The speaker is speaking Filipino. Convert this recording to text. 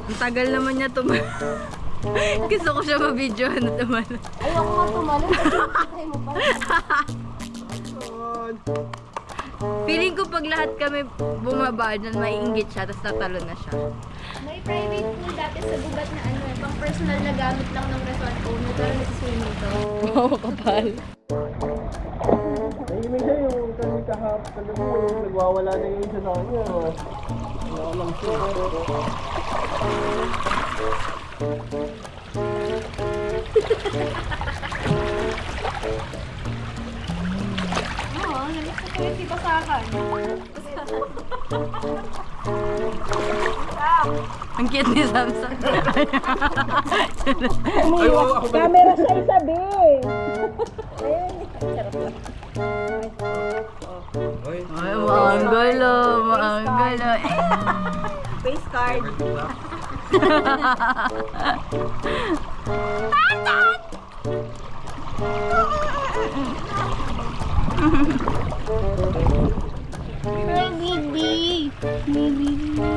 Ang tagal naman niya tumalon. Gusto ko siya ma-videohan na tumalon. Ayoko nga tumalon. Ay mo pa. Feeling ko pag lahat kami bumaba dyan, maiinggit siya, tapos tatalon na siya. May private pool dati sa gubat na ano eh, pang personal na gamit lang ng resort owner, pero nasa-swimming to. Oo, kapal. Nahimik na yung kami kahapon mo, nagwawala na yung isa sa kanya. Wala lang siya. Oo, nalit ko yung si Basakan. Ang cute ni Samson. Camera sa isabi. Ay, maanggolo, maanggolo. Face card. Hi, baby. Baby.